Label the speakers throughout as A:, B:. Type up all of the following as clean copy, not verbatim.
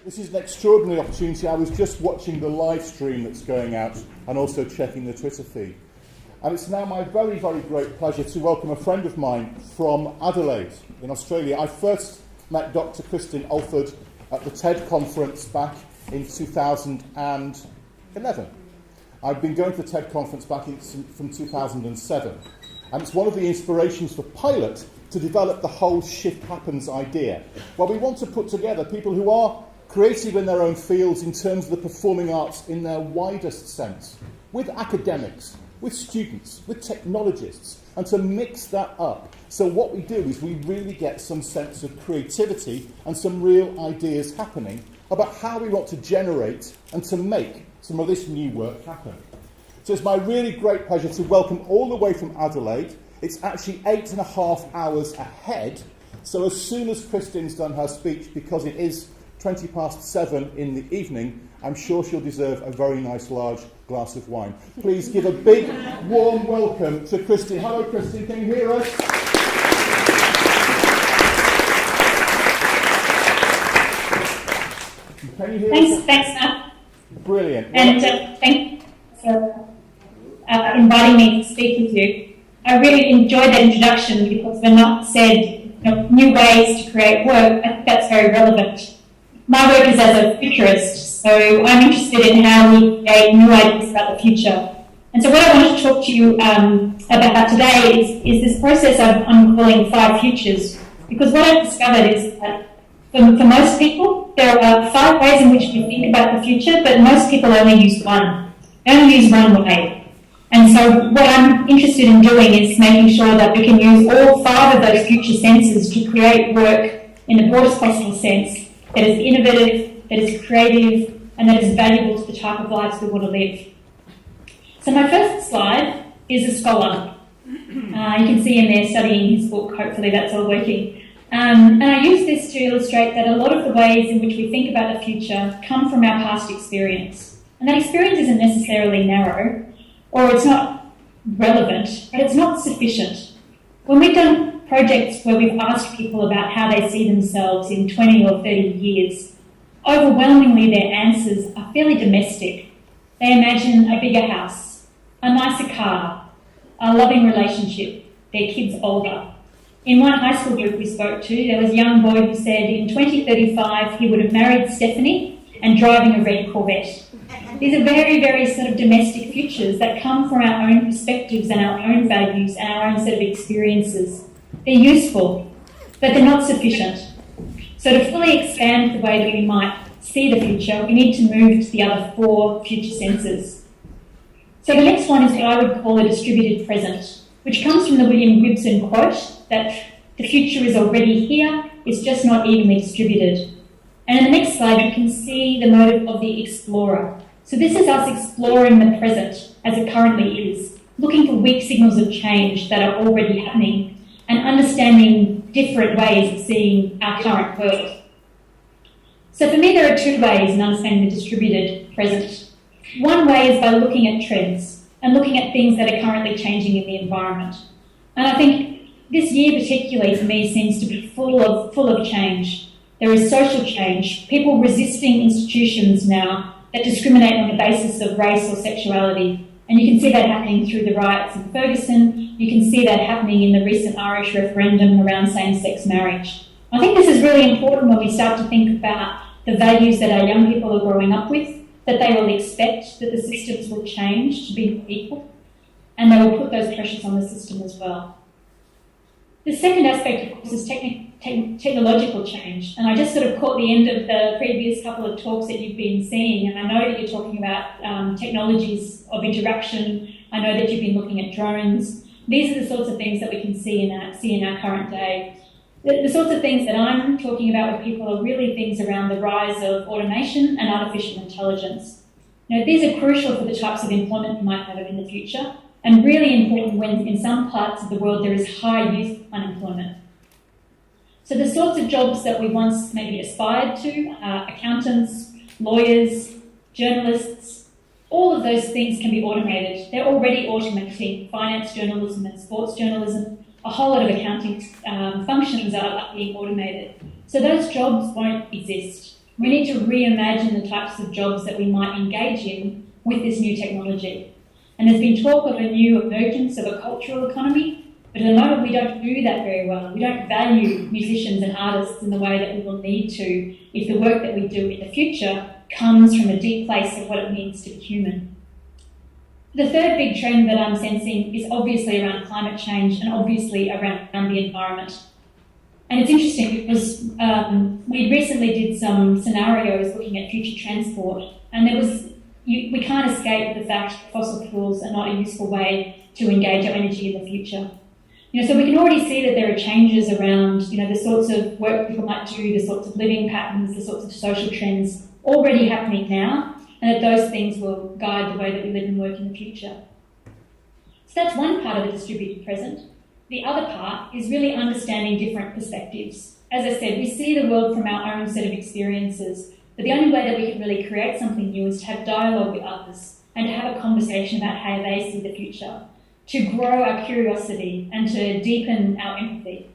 A: This is an extraordinary opportunity. I was just watching the live stream that's going out and also checking the Twitter feed. And it's now my very, very great pleasure to welcome a friend of mine from Adelaide in Australia. I first met Dr. Kristin Alford at the TED conference back in 2011. I've been going to the TED conference from 2007. And it's one of the inspirations for Pilot to develop the whole Shift Happens idea. Well, we want to put together people who are creative in their own fields in terms of the performing arts in their widest sense, with academics, with students, with technologists, and to mix that up. So what we do is we really get some sense of creativity and some real ideas happening about how we want to generate and to make some of this new work happen. So it's my really great pleasure to welcome all the way from Adelaide. It's actually 8.5 hours ahead. So as soon as Kristin's done her speech, because it is 7:20 in the evening, I'm sure she'll deserve a very nice large glass of wine. Please give a big, warm welcome to Kristin. Hello, Kristin. Can you hear us? Can you hear us?
B: Thanks, Matt.
A: Brilliant.
B: And thank you for inviting me to speak with you. I really enjoyed that introduction because when Matt said new ways to create work, I think that's very relevant. My work is as a futurist, so I'm interested in how we create new ideas about the future. And so what I want to talk to you about today is this process I'm calling 5 futures, because what I've discovered is that for most people, there are 5 ways in which we think about the future, but most people only use one. They only use one way. And so what I'm interested in doing is making sure that we can use all 5 of those future senses to create work in the broadest possible sense that is innovative, that is creative, and that is valuable to the type of lives we want to live. So my first slide is a scholar. You can see him there studying his book. Hopefully that's all working. And I use this to illustrate that a lot of the ways in which we think about the future come from our past experience. And that experience isn't necessarily narrow, or it's not relevant, but it's not sufficient. When we've done projects where we've asked people about how they see themselves in 20 or 30 years, overwhelmingly their answers are fairly domestic. They imagine a bigger house, a nicer car, a loving relationship, their kids older. In one high school group we spoke to, there was a young boy who said in 2035 he would have married Stephanie and driving a red Corvette. These are very, very sort of domestic futures that come from our own perspectives and our own values and our own set of experiences. They're useful, but they're not sufficient. So to fully expand the way that we might see the future, we need to move to the other 4 future senses. So the next one is what I would call a distributed present, which comes from the William Gibson quote that the future is already here, it's just not evenly distributed. And in the next slide, you can see the motive of the explorer. So this is us exploring the present as it currently is, looking for weak signals of change that are already happening and understanding different ways of seeing our current world. So for me, there are 2 ways in understanding the distributed present. One way is by looking at trends and looking at things that are currently changing in the environment. And I think this year particularly for me seems to be full of change. There is social change, people resisting institutions now that discriminate on the basis of race or sexuality. And you can see that happening through the riots in Ferguson. You can see that happening in the recent Irish referendum around same-sex marriage. I think this is really important when we start to think about the values that our young people are growing up with, that they will expect that the systems will change to be equal, and they will put those pressures on the system as well. The second aspect, of course, is technological change. And I just sort of caught the end of the previous couple of talks that you've been seeing, and I know that you're talking about technologies of interaction. I know that you've been looking at drones. These are the sorts of things that we can see in our current day. The sorts of things that I'm talking about with people are really things around the rise of automation and artificial intelligence. These are crucial for the types of employment we might have in the future, and really important when in some parts of the world there is high youth unemployment. So the sorts of jobs that we once maybe aspired to, accountants, lawyers, journalists, all of those things can be automated. They're already automating finance journalism and sports journalism. A whole lot of accounting functions are being automated. So those jobs won't exist. We need to reimagine the types of jobs that we might engage in with this new technology. And there's been talk of a new emergence of a cultural economy, but at the moment we don't do that very well. We don't value musicians and artists in the way that we will need to if the work that we do in the future comes from a deep place of what it means to be human. The third big trend that I'm sensing is obviously around climate change and obviously around the environment. And it's interesting because we recently did some scenarios looking at future transport, and we can't escape the fact that fossil fuels are not a useful way to engage our energy in the future. So we can already see that there are changes around, the sorts of work people might do, the sorts of living patterns, the sorts of social trends already happening now, and that those things will guide the way that we live and work in the future. So that's one part of the distributed present. The other part is really understanding different perspectives. As I said, we see the world from our own set of experiences, but the only way that we can really create something new is to have dialogue with others and to have a conversation about how they see the future, to grow our curiosity and to deepen our empathy.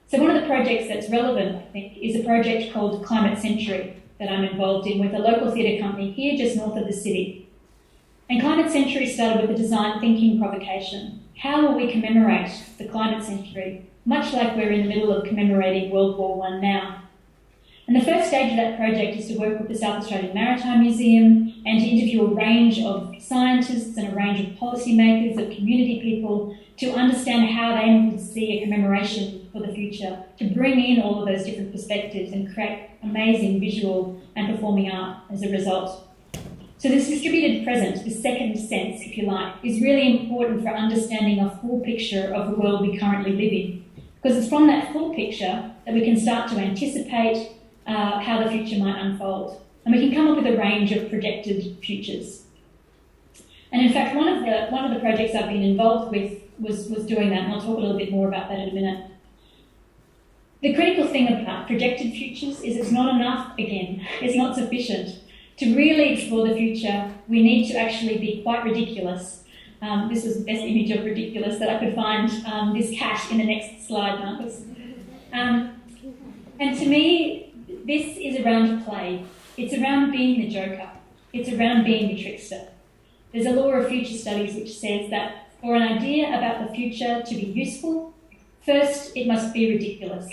B: So one of the projects that's relevant, I think, is a project called Climate Century that I'm involved in with a local theatre company here just north of the city. And Climate Century started with a design thinking provocation. How will we commemorate the climate century, much like we're in the middle of commemorating World War I now? And the first stage of that project is to work with the South Australian Maritime Museum and to interview a range of scientists and a range of policymakers, of community people, to understand how they would see a commemoration for the future, to bring in all of those different perspectives and create amazing visual and performing art as a result. So this distributed present, the second sense, if you like, is really important for understanding a full picture of the world we currently live in, because it's from that full picture that we can start to anticipate how the future might unfold. And we can come up with a range of projected futures. And in fact, one of the projects I've been involved with was doing that, and I'll talk a little bit more about that in a minute. The critical thing about projected futures is it's not enough, again, it's not sufficient. To really explore the future, we need to actually be quite ridiculous. This was the best image of ridiculous that I could find, this cat in the next slide, Marcus. And to me, this is around play. It's around being the joker. It's around being the trickster. There's a law of future studies which says that for an idea about the future to be useful, first it must be ridiculous.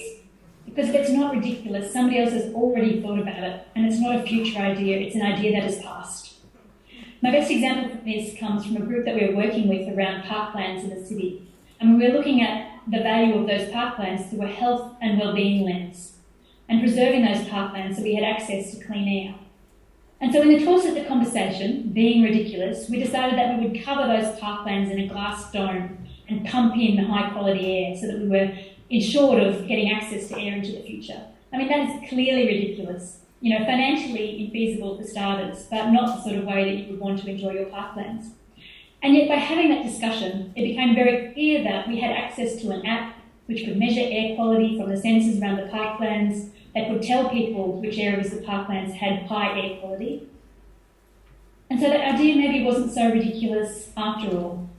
B: Because if it's not ridiculous, somebody else has already thought about it, and it's not a future idea, it's an idea that is past. My best example of this comes from a group that we were working with around parklands in the city, and we were looking at the value of those parklands through a health and wellbeing lens, and preserving those parklands so we had access to clean air. And so in the course of the conversation, being ridiculous, we decided that we would cover those parklands in a glass dome and pump in high quality air so that we were ensured of getting access to air into the future. I mean, that is clearly ridiculous. Financially infeasible for starters, but not the sort of way that you would want to enjoy your parklands. And yet by having that discussion, it became very clear that we had access to an app which could measure air quality from the sensors around the parklands, that could tell people which areas the parklands had high air quality. And so that idea maybe wasn't so ridiculous after all.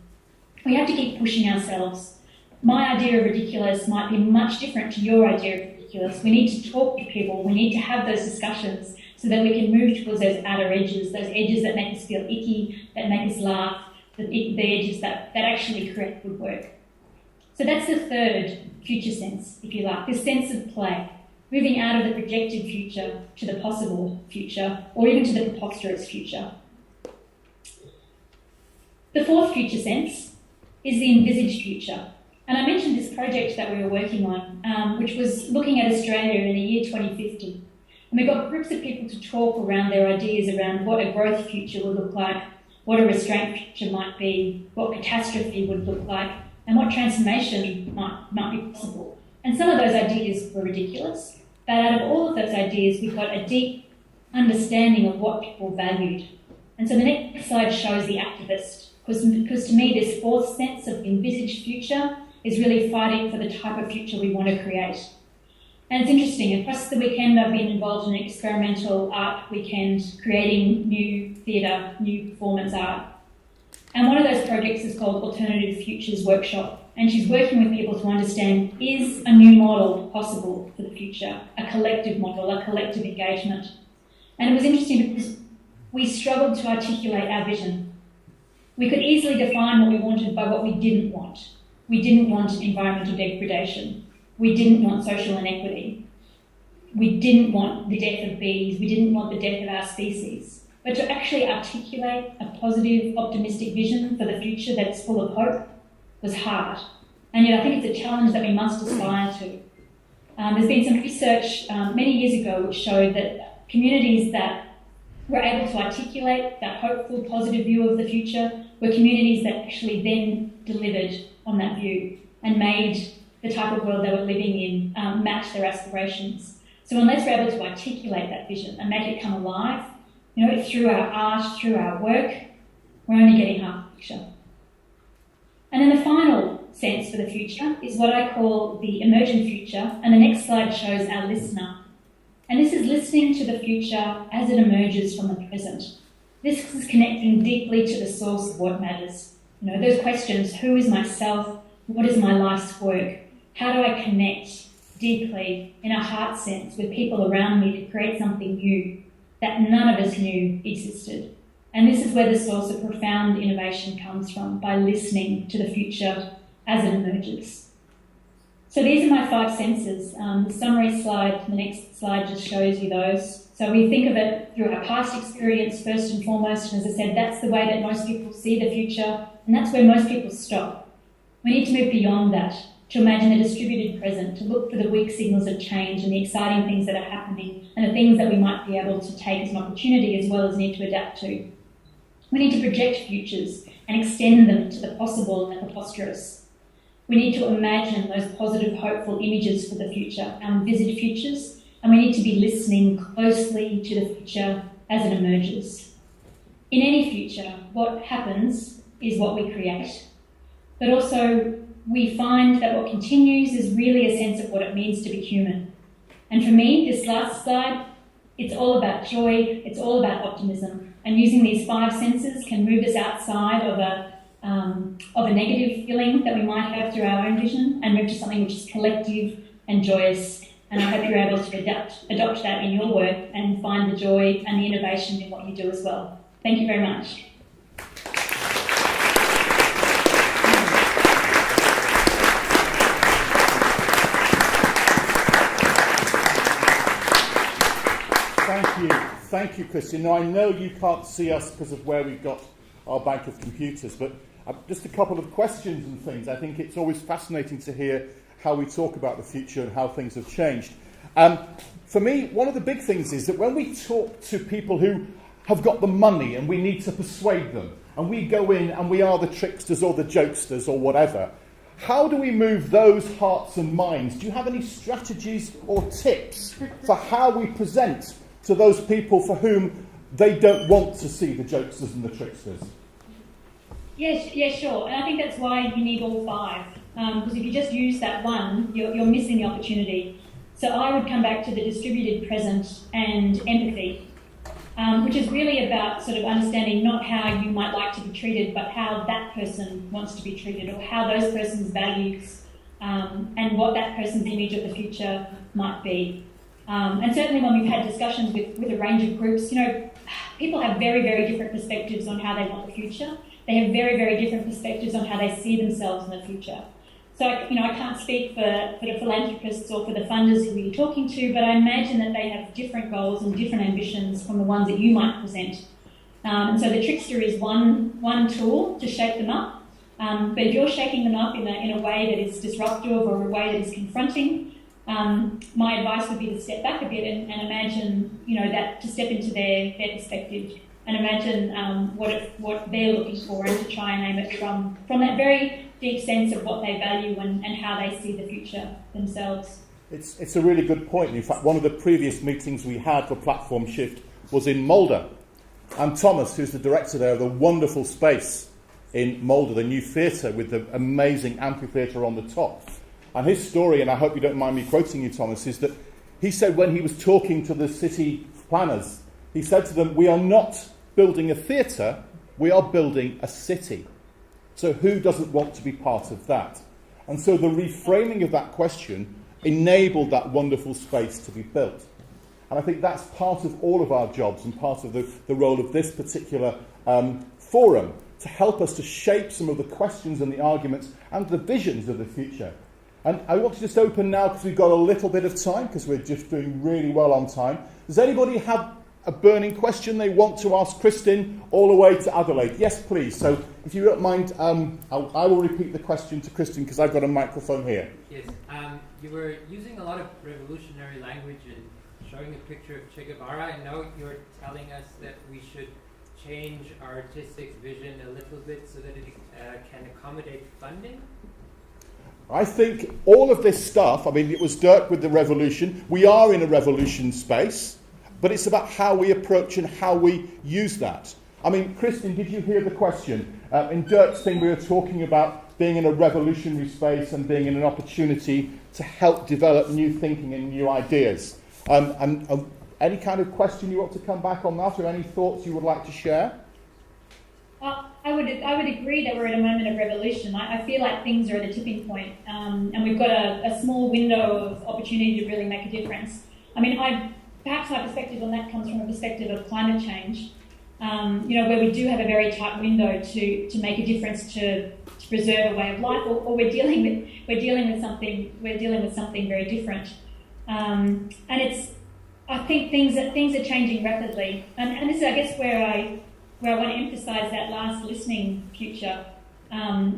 B: We have to keep pushing ourselves. My idea of ridiculous might be much different to your idea of ridiculous. We need to talk to people. We need to have those discussions so that we can move towards those outer edges, those edges that make us feel icky, that make us laugh, the edges that actually create good work. So that's the third future sense, if you like, this sense of play, moving out of the projected future to the possible future, or even to the preposterous future. The fourth future sense is the envisaged future. And I mentioned this project that we were working on, which was looking at Australia in the year 2050. And we got groups of people to talk around their ideas around what a growth future would look like, what a restraint future might be, what catastrophe would look like, and what transformation might be possible. And some of those ideas were ridiculous, but out of all of those ideas, we got a deep understanding of what people valued. And so the next slide shows the activist, because to me this fourth sense of envisaged future is really fighting for the type of future we want to create. And it's interesting, across the weekend I've been involved in an experimental art weekend creating new theatre, new performance art. And one of those projects is called Alternative Futures Workshop. and she's working with people to understand, is a new model possible for the future, a collective model, a collective engagement. And it was interesting because we struggled to articulate our vision. We could easily define what we wanted by what we didn't want. We didn't want environmental degradation. We didn't want social inequity. We didn't want the death of bees. We didn't want the death of our species. But to actually articulate a positive, optimistic vision for the future that's full of hope was hard. And yet I think it's a challenge that we must aspire to. There's been some research many years ago which showed that communities that were able to articulate that hopeful, positive view of the future were communities that actually then delivered on that view and made the type of world they were living in match their aspirations. So unless we're able to articulate that vision and make it come alive, through our art, through our work, we're only getting half the picture. And then the final sense for the future is what I call the emergent future, and the next slide shows our listener. And this is listening to the future as it emerges from the present. This is connecting deeply to the source of what matters. Those questions: who is myself? What is my life's work? How do I connect deeply in a heart sense with people around me to create something new that none of us knew existed? And this is where the source of profound innovation comes from, by listening to the future as it emerges. So these are my 5 senses. The summary slide, the next slide, just shows you those. So we think of it through our past experience first and foremost, and as I said, that's the way that most people see the future, and that's where most people stop. We need to move beyond that, to imagine a distributed present, to look for the weak signals of change and the exciting things that are happening, and the things that we might be able to take as an opportunity as well as need to adapt to. We need to project futures and extend them to the possible and the preposterous. We need to imagine those positive, hopeful images for the future, our envisaged futures, and we need to be listening closely to the future as it emerges. In any future, what happens is what we create, but also we find that what continues is really a sense of what it means to be human. And for me, this last slide, it's all about joy, it's all about optimism. And using these 5 senses can move us outside of a negative feeling that we might have through our own vision and move to something which is collective and joyous. And I hope you're able to adopt that in your work and find the joy and the innovation in what you do as well. Thank you very much.
A: Thank you, Kristin. Now, I know you can't see us because of where we've got our bank of computers, but just a couple of questions and things. I think it's always fascinating to hear how we talk about the future and how things have changed. For me, one of the big things is that when we talk to people who have got the money and we need to persuade them, and we go in and we are the tricksters or the jokesters or whatever, how do we move those hearts and minds? Do you have any strategies or tips for how we present to those people for whom they don't want to see the jokesters and the tricksters?
B: Yes, sure. And I think that's why you need all 5. Because if you just use that one, you're missing the opportunity. So I would come back to the distributed present and empathy, which is really about sort of understanding not how you might like to be treated, but how that person wants to be treated, or how those person's values and what that person's image of the future might be. And certainly when we've had discussions with a range of groups, people have very, very different perspectives on how they want the future. They have very, very different perspectives on how they see themselves in the future. So, I can't speak for the philanthropists or for the funders who you're talking to, but I imagine that they have different goals and different ambitions from the ones that you might present. And so the trickster is one tool to shake them up. But if you're shaking them up in a way that is disruptive or a way that is confronting, my advice would be to step back a bit and imagine, that to step into their perspective and imagine what they're looking for, and to try and aim it from that very deep sense of what they value and how they see the future themselves.
A: It's a really good point. In fact, one of the previous meetings we had for Platform Shift was in Moulder. And Thomas, who's the director there of the wonderful space in Moulder, the new theatre with the amazing amphitheatre on the top. And his story, and I hope you don't mind me quoting you, Thomas, is that he said when he was talking to the city planners, he said to them, "We are not building a theatre, we are building a city. So who doesn't want to be part of that?" And so the reframing of that question enabled that wonderful space to be built. And I think that's part of all of our jobs and part of the role of this particular forum, to help us to shape some of the questions and the arguments and the visions of the future. And I want to just open now, because we've got a little bit of time, because we're just doing really well on time. Does anybody have a burning question they want to ask Kristin all the way to Adelaide? Yes, please. So if you don't mind, I will repeat the question to Kristin, because I've got a microphone here.
C: Yes, you were using a lot of revolutionary language and showing a picture of Che Guevara, and now you're telling us that we should change our artistic vision a little bit so that it can accommodate funding?
A: I think all of this stuff, I mean, it was Dirk with the revolution. We are in a revolution space, but it's about how we approach and how we use that. I mean, Kristin, did you hear the question? In Dirk's thing, we were talking about being in a revolutionary space and being in an opportunity to help develop new thinking and new ideas. Any kind of question you want to come back on that, or any thoughts you would like to share?
B: I would agree that we're at a moment of revolution. I feel like things are at a tipping point, and we've got a small window of opportunity to really make a difference. I mean, perhaps my perspective on that comes from a perspective of climate change, where we do have a very tight window to make a difference to preserve a way of life, or we're dealing with something very different. And I think things are changing rapidly, and this is, I guess, where I want to emphasise that last listening future,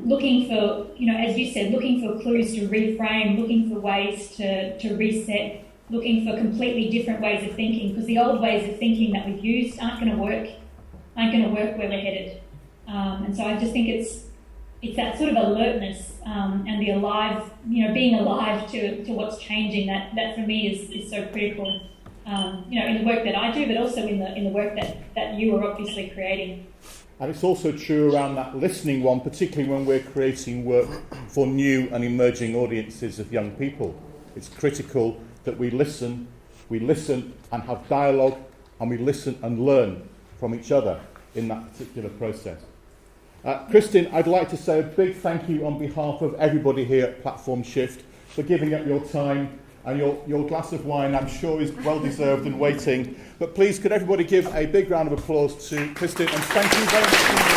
B: looking for, as you said, looking for clues to reframe, looking for ways to reset, looking for completely different ways of thinking, because the old ways of thinking that we've used aren't going to work where we're headed. And so I just think it's that sort of alertness and the alive, being alive to what's changing that for me is so critical. In the work that I do, but also in the work that you are obviously creating.
A: And it's also true around that listening one, particularly when we're creating work for new and emerging audiences of young people. It's critical that we listen and have dialogue, and we listen and learn from each other in that particular process. Kristin, I'd like to say a big thank you on behalf of everybody here at Platform Shift for giving up your time. And your glass of wine, I'm sure, is well-deserved and waiting. But please, could everybody give a big round of applause to Kristin, and thank you very much.